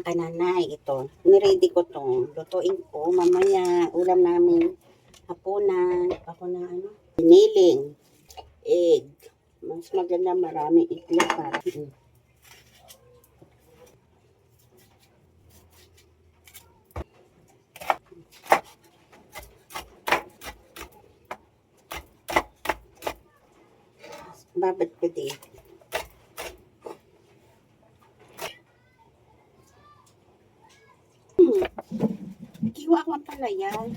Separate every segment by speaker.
Speaker 1: mga kananay, ito. Niready ko to. Lutuin ko. Mamaya, ulam namin. Hapunan. Ako na ano. Niling. Egg. Mas maganda marami itlog para. Babad ko din. Kiwa ko ang palayan.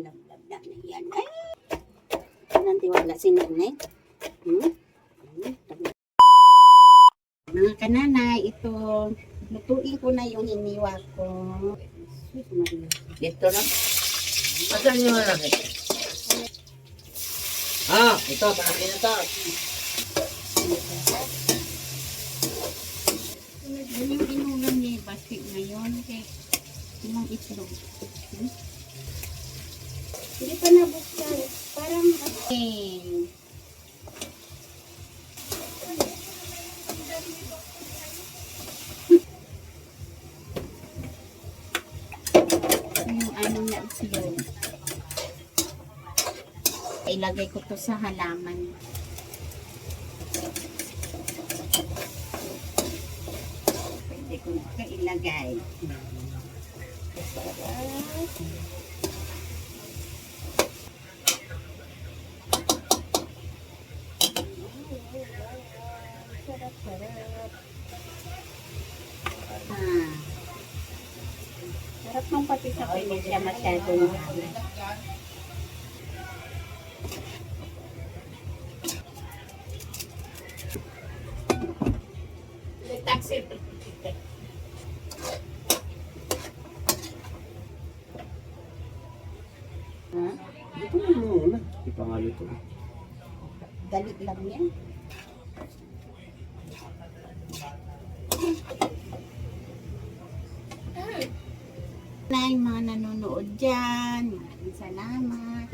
Speaker 1: Lablab na yan. Ay! Nantiwala si nanay. Mga kananay, ito. Lutuin ko na yung hiniwa ko.
Speaker 2: Dito na. Asan yung malaki? Ito, malaki na ito.
Speaker 1: Yan yung inulam ni Bastik ngayon. Kaya ilang itlog. Hindi pa nabuksan. Parang yung ano na itlog. Ilagay ko to sa halaman. Pwede ko na ilagay. Sarap nung pati sa pwede siya masyadong taxi.
Speaker 2: Ito na muna. Ipangalo ito.
Speaker 1: Dali lang yan. Na yung mga nanonood dyan. Maraming salamat.